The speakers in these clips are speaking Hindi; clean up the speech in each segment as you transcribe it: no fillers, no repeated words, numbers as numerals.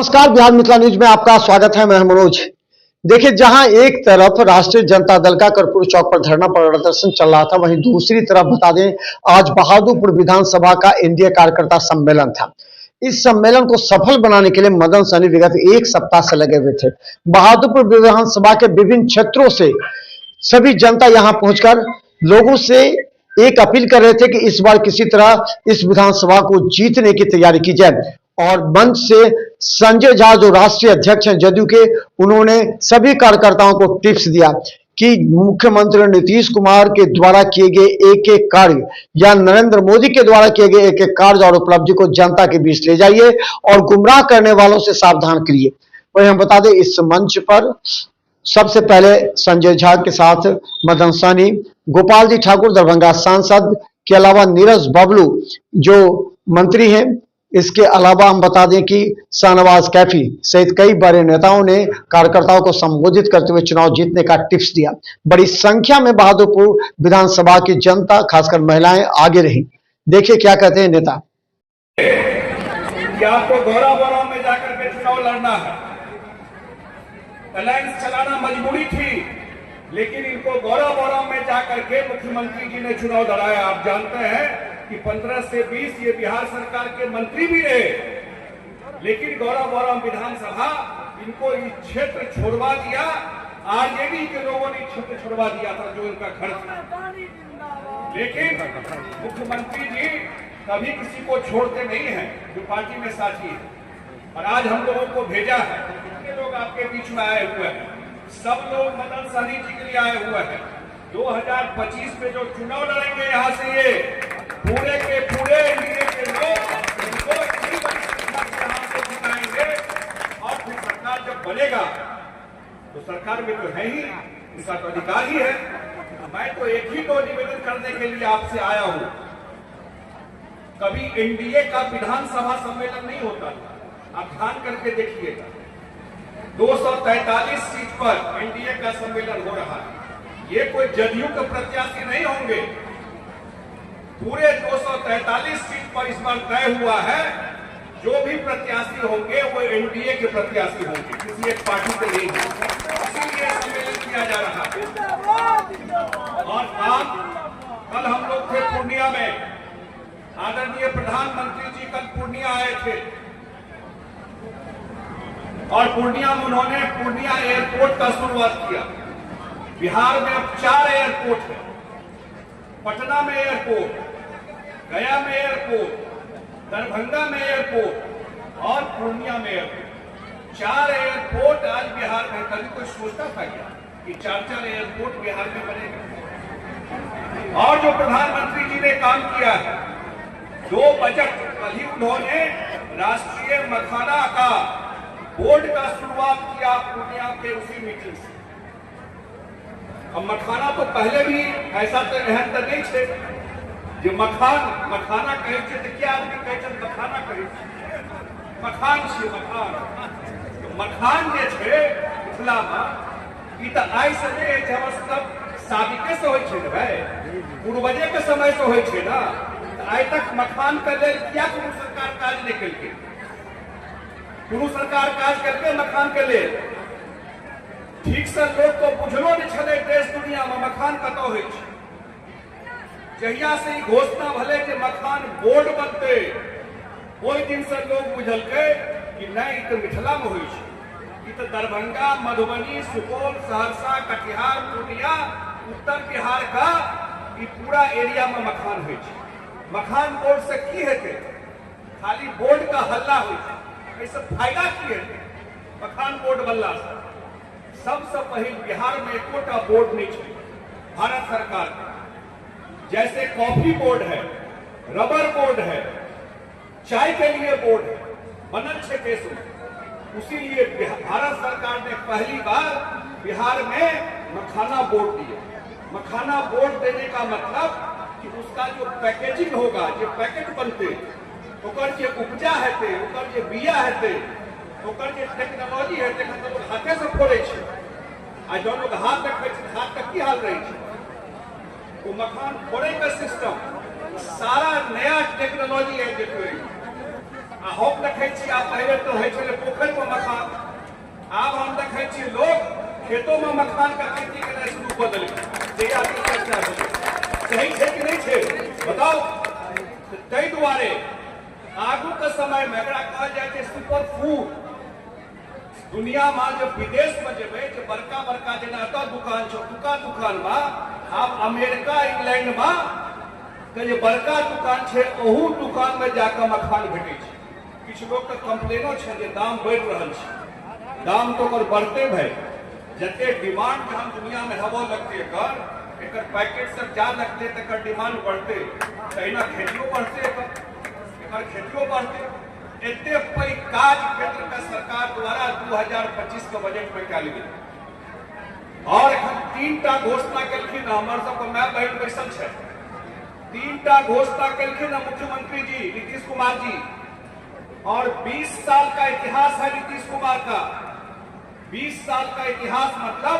नमस्कार, बिहार मिथिला न्यूज में आपका स्वागत है। मैं मनोज। देखिए, जहां एक तरफ राष्ट्रीय जनता दल का कर्पूरी चौक पर धरना प्रदर्शन चल रहा था, वहीं दूसरी तरफ बता दें आज बहादुरपुर विधानसभा का एनडीए कार्यकर्ता सम्मेलन था। इस सम्मेलन को सफल बनाने के लिए मदन सहनी विगत एक सप्ताह से लगे हुए थे। बहादुरपुर विधानसभा के विभिन्न क्षेत्रों से सभी जनता यहां पहुंचकर लोगों से एक अपील कर रहे थे कि इस बार किसी तरह इस विधानसभा को जीतने की तैयारी की जाए। और मंच से संजय झा जो राष्ट्रीय अध्यक्ष हैं जदयू के, उन्होंने सभी कार्यकर्ताओं को टिप्स दिया कि मुख्यमंत्री नीतीश कुमार के द्वारा किए गए एक एक कार्य या नरेंद्र मोदी के द्वारा किए गए एक एक कार्य और उपलब्धि को जनता के बीच ले जाइए और गुमराह करने वालों से सावधान करिए। वही हम बता दें, इस मंच पर सबसे पहले संजय झा के साथ मदन सहनी, गोपाल जी ठाकुर दरभंगा सांसद के अलावा नीरज बबलू जो मंत्री हैं, इसके अलावा हम बता दें कि शाहनवाज कैफी सहित कई बड़े नेताओं ने कार्यकर्ताओं को संबोधित करते हुए चुनाव जीतने का टिप्स दिया। बड़ी संख्या में बहादुरपुर विधानसभा की जनता खासकर महिलाएं आगे रही। देखिए क्या कहते हैं नेता। कि आपको गौरा में जाकर के चुनाव लड़ना है, अलायंस चलाना मजबूरी थी, लेकिन इनको गौरा में जाकर के मुख्यमंत्री जी ने चुनाव लड़ाया। आप जानते हैं कि 15 से 20 ये बिहार सरकार के मंत्री भी रहे, लेकिन गौरा विधानसभा इनको इस क्षेत्र छोड़वा दिया। आरजेडी के लोगों ने क्षेत्र छोड़वा दिया था जो इनका घर था, लेकिन मुख्यमंत्री जी कभी किसी को छोड़ते नहीं हैं जो पार्टी में साथी है। और आज हम लोगों को भेजा है, कितने लोग आपके बीच में आए हुए हैं, सब लोग मदन सहनी जी के लिए आए हुए हैं। 2025 में जो चुनाव लड़ेंगे यहाँ से ये पूरे के पूरे एनडीए के लोग इनको यहाँ से जिताएंगे। और फिर सरकार जब बनेगा तो सरकार में तो है ही, इसका तो अधिकार ही है। मैं तो एक ही तो निवेदन करने के लिए आपसे आया हूं। कभी एनडीए का विधानसभा सम्मेलन नहीं होता था, आप ध्यान करके देखिएगा। 243 सीट पर एनडीए का सम्मेलन हो रहा है। ये कोई जदयू के प्रत्याशी नहीं होंगे। पूरे 243 सीट पर इस बार तय हुआ है, जो भी प्रत्याशी होंगे वो एनडीए के प्रत्याशी होंगे, किसी एक पार्टी के नहीं होंगे। इसीलिए सम्मेलन किया जा रहा है। और कल हम लोग थे पूर्णिया में, आदरणीय प्रधानमंत्री जी कल पूर्णिया आए थे और पूर्णिया में उन्होंने पूर्णिया एयरपोर्ट का शुरुआत किया। बिहार में अब 4 एयरपोर्ट है, पटना में एयरपोर्ट, गया में एयरपोर्ट, दरभंगा में एयरपोर्ट और पूर्णिया में एयरपोर्ट। 4 एयरपोर्ट आज बिहार में। कभी कोई सोचता था क्या कि 4 एयरपोर्ट बिहार में बनेगा? और जो प्रधानमंत्री जी ने काम किया है, 2 बजट कल ही उन्होंने राष्ट्रीय मखाना का बोर्ड का शुरुआत किया पूर्णिया के उसी मीटिंग से। अब मखाना तो पहले भी ऐसा तो एहन तो नहीं थे जो मखाना कहे तो क्या आदमी कहते मखाना कहे मखान से मखान जे छे मिथिला में ई तो आई से सब साबिके से होय छे ने भाई, पूर्वजे के समय से होय छे ना। आज तक मखान के लिए क्या कोनो सरकार काज नहीं केलके? कोनो सरकार काज करके मखान के लिए ठीक से लोग को बुझलो नहीं छले देश दुनिया में मखान कतौ होय छै। जहिया से घोषणा भले कि मखान बोर्ड बनते, ओहि दिन से लोग बुझलके कि नहीं तो मिथिला में होय छै। ई तो दरभंगा, मधुबनी, सुपौल, सहरसा, कटिहार, पूर्णिया, उत्तर बिहार का ई पूरा एरिया में मखान होय छै। मखान बोर्ड से की हेतै? खाली बोर्ड का हल्ला होय छै, ऐसे फायदा की हेतै मखान बोर्ड बनला से? सबसे पहले बिहार में एकोटा बोर्ड नहीं है भारत सरकार का। जैसे कॉफी बोर्ड है, रबर बोर्ड है, चाय के लिए बोर्ड है, बनल छे देश में। उसी लिए भारत सरकार ने पहली बार बिहार में मखाना बोर्ड दिया। मखाना बोर्ड देने का मतलब कि उसका जो पैकेजिंग होगा, जो पैकेट बनते, ओकर जो उपजा हेतै, ओकर जो बिया हेतै, ओकर जो टेक्नोलॉजी हेतै, मतलब हाथे से फोड़े छे। आ जो लोग हाथ देखै छै, हाथ का की हाल रहे छै? वो मखान फोड़े का सिस्टम सारा नया टेक्नोलॉजी है। देखिए हम देखे आप पहले तो है पोखर में मखान, आब हम देखे लोग खेतों में मखान का खेती करना शुरू कर दिल्ली। सही है कि नहीं है बताओ। तै दुआरे आगू के समय में कहा जाए सुपर फूड दुनिया में जब विदेश में जेबे बड़का बड़का जेना दुकान दुकान में आप अमेरिका इंग्लैंड में जो बड़का दुकान है ओहू दुकान में जाकर मखान भेटे। कुछ लोग के कंप्लेनो है जे दाम बढ़ रहा है, दाम तो और बढ़ते भाई जते डिमांड जहां दुनिया में हवा लगते एक पैकेट सब जा लगते तक डिमांड बढ़ते तहिना खेतियों बढ़ते एक खेतियों बढ़ते। एते पैघ काज केंद्र का सरकार द्वारा 2025 के बजट में कल गई और हम 3टा घोषणा कलखिन। हमार सबके माय बहन बैसल है, 3टा घोषणा कलखिन मुख्यमंत्री जी नीतीश कुमार जी। और 20 साल का इतिहास है नीतीश कुमार का, 20 साल का इतिहास मतलब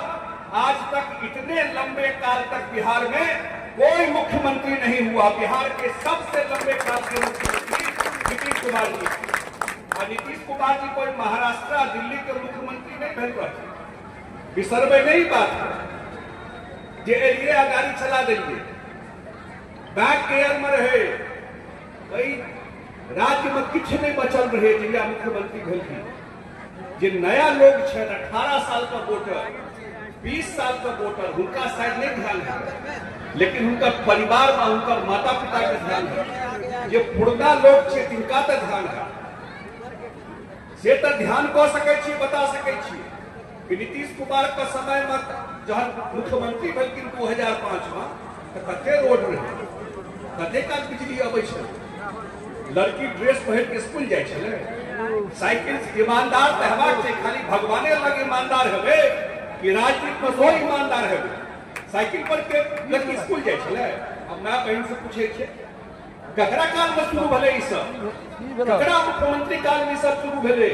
आज तक इतने लंबे काल तक बिहार में कोई मुख्यमंत्री नहीं हुआ। बिहार के सबसे लंबे काल के मुख्यमंत्री नीतीश कुमार जी। और नीतीश कुमार जी कोई महाराष्ट्र दिल्ली के मुख्यमंत्री नहीं बन रहे, बिसरबे नहीं बात जे एलिए गाड़ी चला देंगे बैक केयर में रहे, कई राज्य में किछ नहीं बचल रहे जिला मुख्यमंत्री भेल। जे नया लोग 18 साल का वोटर 20 साल का वोटर उनका शायद नहीं ध्यान है, लेकिन उनका परिवार में उनका माता पिता का ध्यान है। जो पुराना लोग छे तिनका तो ध्यान है से तो ध्यान कह सके छी, बता सके छी कि नीतीश कुमार का समय में जहां मुख्यमंत्री भेलखिन 2005 में तो कते रोड रहे, कते का बिजली अबै छै, लड़की ड्रेस पहन के स्कूल जाए छले, साइकिल ईमानदार तो हेबाक छै, खाली भगवाने लग ईमानदार हेबे कि राजनीति में सो ईमानदार हेबे। साइकिल पर के लड़की स्कूल जाए छले। अब मैं बहन से पूछे छे ककरा काल में शुरू भले ई सब, ककरा मुख्यमंत्री काल में सब शुरू भले।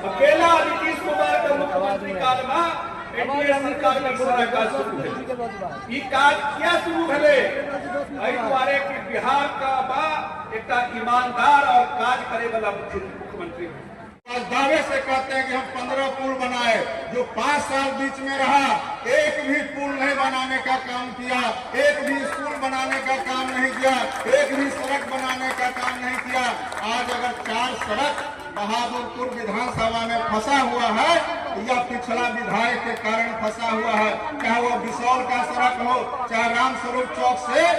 अकेला नीतीश कुमार के मुख्यमंत्री काल में एनडीए सरकार के सारा काज शुरू भेल। ई काज क्या शुरू भेले एहि दुआरे कि बिहार का बा एक ईमानदार और काज करे वाला मुख्यमंत्री। दावे से कहते हैं कि हम 15 पुल बनाए, जो 5 साल बीच में रहा एक भी पुल नहीं बनाने का काम किया, एक भी स्कूल बनाने का काम नहीं किया, एक भी सड़क बनाने का काम नहीं किया। आज अगर 4 सड़क बहादुरपुर विधानसभा में फंसा हुआ है या पिछला विधायक के कारण फंसा हुआ है, चाहे वो बिसौल का सड़क हो, चाहे रामस्वरूप चौक से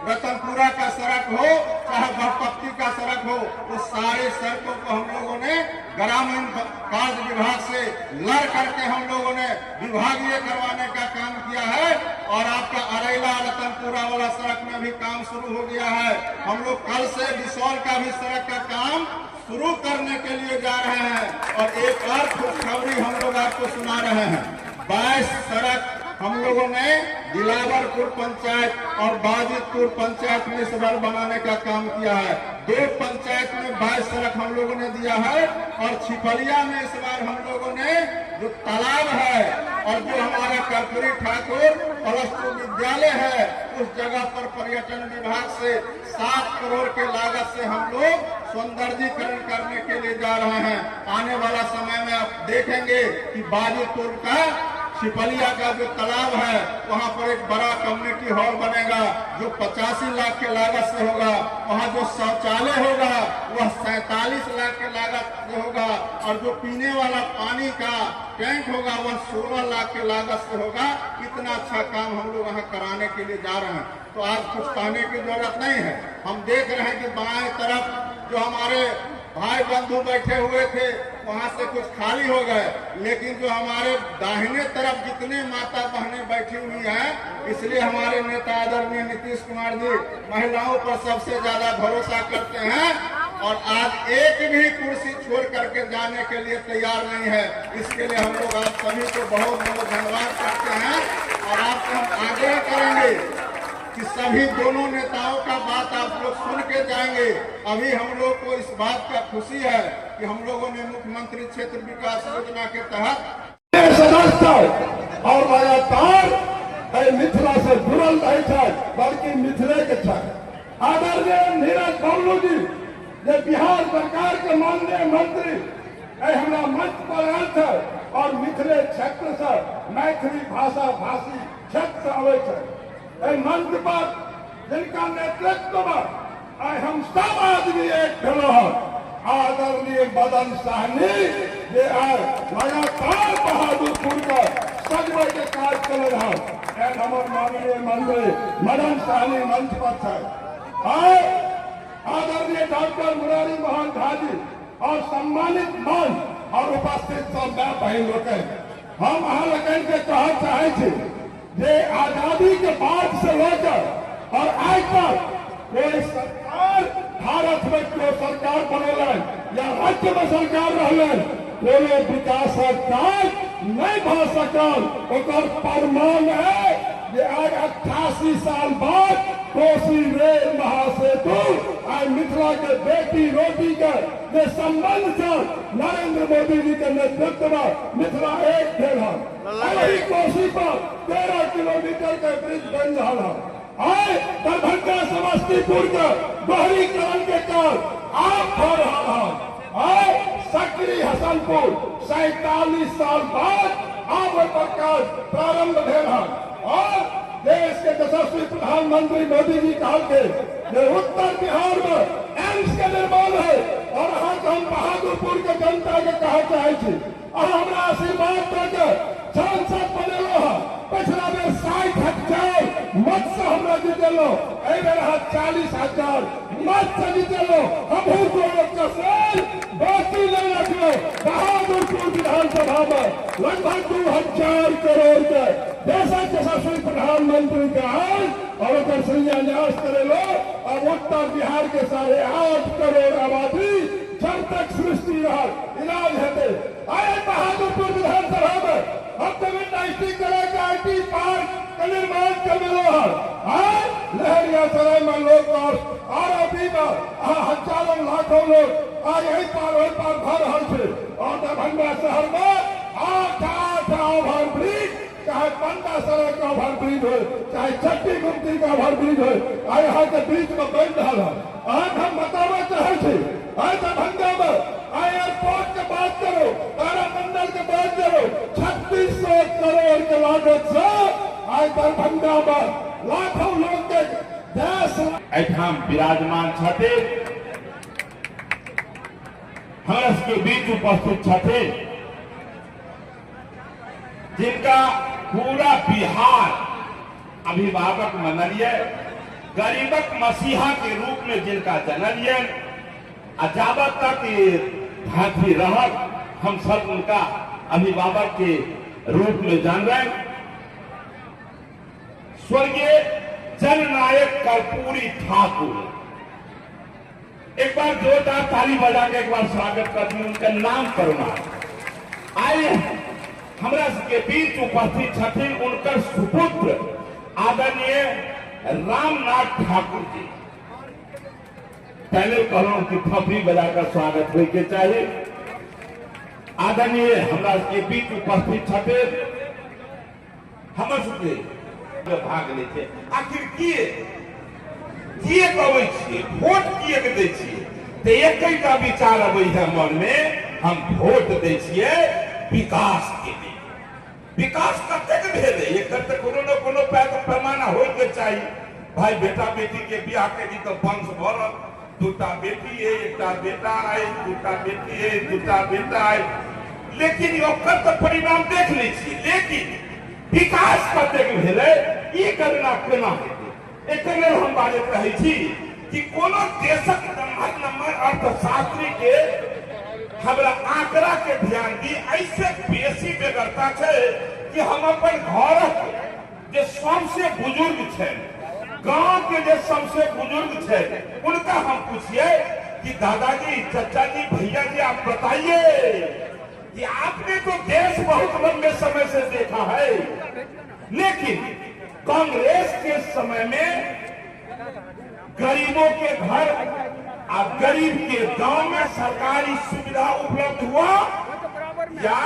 रतनपुरा का सड़क हो, चाहे बरपत्ती का सड़क हो, वो सारे सड़कों को हम लोगों ने ग्रामीण कार्य विभाग से लड़ करके हम लोगों ने विभागीय करवाने का काम किया है। और आपका अरेला रतनपुरा वाला सड़क में भी काम शुरू हो गया है। हम लोग कल से बिसौल का भी सड़क का काम शुरू करने के लिए जा रहे हैं। और एक और खुशखबरी हम लोग आपको सुना रहे हैं, 22 सड़क हम लोगों ने दिलावरपुर पंचायत और बाजितपुर पंचायत में इस बार बनाने का काम किया है। 2 पंचायत में 22 सड़क हम लोगों ने दिया है। और छिपलिया में इस बार हम लोगों ने जो तालाब है और जो हमारा कर्पूरी ठाकुर प्लस 2 विद्यालय है उस जगह पर पर्यटन विभाग से 7 करोड़ के लागत से हम लोग सौंदर्यीकरण करने के लिए जा रहे हैं। आने वाला समय में आप देखेंगे कि बाजितपुर का छिपलिया का जो तालाब है वहाँ पर एक बड़ा कम्युनिटी हॉल बनेगा जो 85 लाख के लागत से होगा। वहाँ जो शौचालय होगा वह 47 लाख के लागत से होगा। और जो पीने वाला पानी का टैंक होगा वह 16 लाख के लागत से होगा। इतना अच्छा काम हम लोग वहाँ कराने के लिए जा रहे हैं। तो आज कुछ कहने की जरूरत नहीं है। हम देख रहे हैं कि बाएं तरफ जो हमारे भाई बंधु बैठे हुए थे वहां से कुछ खाली हो गए, लेकिन जो हमारे दाहिने तरफ जितने माता बहनें बैठी हुई हैं, इसलिए हमारे नेता आदरणीय नीतीश कुमार जी महिलाओं पर सबसे ज्यादा भरोसा करते हैं और आज एक भी कुर्सी छोड़ करके जाने के लिए तैयार नहीं है। इसके लिए हम लोग आप सभी को बहुत बहुत धन्यवाद करते हैं और आपसे हम आग्रह करेंगे कि सभी दोनों नेताओं का बात आप लोग सुन के जाएंगे। अभी हम लोग को इस बात का खुशी है कि हम लोगों ने मुख्यमंत्री क्षेत्र विकास योजना के तहत और लगातार मिथिला से जुड़ल रहे, बल्कि मिथिले के आदरणीय नीरज बाबू जी ये बिहार सरकार के माननीय मंत्री हमारा मंच पर आयल थे और मिथिले क्षेत्र से मैथिली भाषा भाषी क्षेत्र से आवे थे मंच पर जिनका नेतृत्व में हम सब आदमी एक भेलो आदरणीय मदन सहनी जे लगातार बहादुरपुर का सजवे के कार्य कर रहा है। हमारे माननीय मंत्री मदन सहनी मंच पर थे। आदरणीय डॉक्टर मुरारी मोहन झा जी और सम्मानित मान और उपस्थित सब मैं बहन लोग हम अहाँ लोगन के कह चाहे थे जे आजादी के बाद से लेकर और आज तक कोई सरकार भारत में कोई सरकार बनल या राज्य में सरकार रहलन कोई विकास कार्य नहीं भ सकल ओकर प्रमाण है जे आज 88 साल बाद कोसी रेल महासेतु आज मिथिला के बेटी रोटी के जे संबंध से नरेंद्र मोदी जी के नेतृत्व में मिथिला एक भेल है। कोसी पर 13 किलोमीटर के ब्रिज बन रहा है। आए दरभंगा समस्तीपुर के दोहरीकरण के कार्य आप हो रहा है। आए सकरी हसनपुर 47 साल बाद आप पर प्रारंभ भेल है और देश के यशस्वी प्रधानमंत्री मोदी जी कहते कि उत्तर बिहार में एम्स के निर्माण है और हम बहादुरपुर के जनता के कहा चाहे हमारा आशीर्वाद करके सांसद बनेलो है। पिछला बेर 60,000 मत से हमरा जीतेलो बेर 40,000 मत से जीतेलो बाकी नहीं रखलो बहादुरपुर विधानसभा में लगभग 2,000 करोड़ के देशक यशस्वी प्रधानमंत्री के आय और शिलान्यास करेलो। अब उत्तर बिहार के 8.5 करोड़ आबादी जब तक सृष्टि रहा इलाज है आए बहादुरपुर विधानसभा में हम डिस्ट्रिक्ट करेगा IT पार्क का निर्माण करने लहरिया सराय में लोग और अभी हजारों लाखों लोग आज यही पार भर रहा है और दरभंगा शहर में 8 ओवर ब्रिज चाहे पंडा सड़क का ओवर ब्रिज हो चाहे छठी गुमती का ओवर ब्रिज हो यहाँ के बीच में बन रहा है। आज हम बताना चाहे थे आज दरभंगा में एयरपोर्ट के बात करो तारामंडल के बात करो 3600 करोड़ के लागत से आज दरभंगा में लाखों लोग के देश विराजमान छठे हमारे के बीच उपस्थित छठे जिनका पूरा बिहार अभिभावक मनलिए गरीबक मसीहा के रूप में जिनका जनलिए अजाबत तक हाथी रहत हम सब उनका अभिभावक के रूप में जान रहे हैं। स्वर्गीय जननायक कर्पूरी ठाकुर एक बार जोरदार ताली बजा के एक बार स्वागत करते हैं उनका नाम करुणा आइए हमरा के बीच उपस्थित छथिन उनकर सुपुत्र आदरणीय रामनाथ ठाकुर जी। पहले कहूं कि थपड़ी बजाकर स्वागत हो के चाहिए। आदरणीय हमरा के बीच उपस्थित छथिन हमर सबके भाग ले छे आखिर किए कहै छियै वोट किए के दै छियै तऽ एकैटा विचार अबै है मन में हम वोट दै छियै विकास के लिए। विकास कतेक भेल है एकर तऽ कोनो न कोनो पैमाना होय के चाहिए। भाई बेटा बेटी के बियाह के दी तो वंश भरल दूटा बेटी है एकटा बेटा है दूटा बेटी है दूटा बेटा है लेकिन ओकर तो परिणाम देख लै छी लेकिन विकास कतेक भेल है ई गणना केना हेतै एकर लेल हम बाजैत रहै छी कि कोनो देशक नम्बर अर्थशास्त्री के हमरा आंकड़ा के ध्यान दी ऐसे बेसी बेगरता है कि हम अपन घर जे सबसे बुजुर्ग है गांव के जो सबसे बुजुर्ग है उनका हम पूछिए कि दादाजी चाचा जी भैया जी आप बताइए कि आपने तो देश बहुत लंबे समय से देखा है लेकिन कांग्रेस के समय में गरीबों के घर और गरीब के गांव में सरकारी सुविधा उपलब्ध हुआ या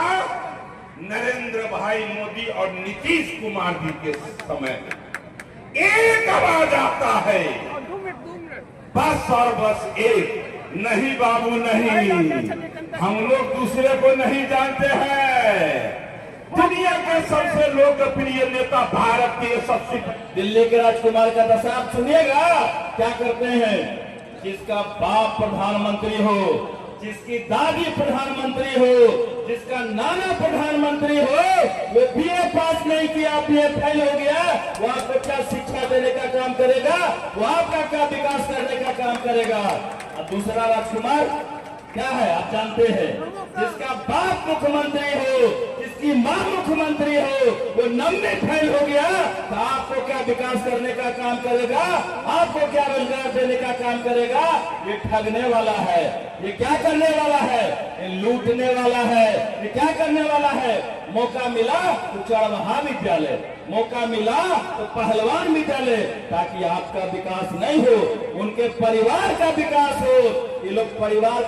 नरेंद्र भाई मोदी और नीतीश कुमार जी के समय में एक आवाज आता है बस और बस एक नहीं बाबू नहीं, हम लोग दूसरे को नहीं जानते हैं। दुनिया के सबसे लोकप्रिय नेता, भारत के सबसे दिल्ली के राजकुमार का दशा आप सुनिएगा क्या करते हैं। जिसका बाप प्रधानमंत्री हो, जिसकी दादी प्रधानमंत्री हो, जिसका नाना प्रधानमंत्री हो, वो बीए पास नहीं किया, बीए फेल हो गया, वो आपको क्या शिक्षा देने का काम करेगा, वो आपका क्या विकास करने का काम करेगा। और दूसरा राजकुमार क्या है आप जानते हैं। जिसका बाप मुख्यमंत्री हो, जिसकी मां मुख्यमंत्री हो, वो 90 फेल हो गया, तो आपको क्या विकास करने का काम करेगा, आपको क्या रोजगार देने का काम करेगा। ये ठगने वाला है, ये क्या करने वाला है, ये लूटने वाला है, ये क्या करने वाला है। मौका मिला तो चढ़वहा विद्यालय, मौका मिला तो पहलवान विद्यालय, ताकि आपका विकास नहीं हो, उनके परिवार का विकास हो। ये लोग परिवार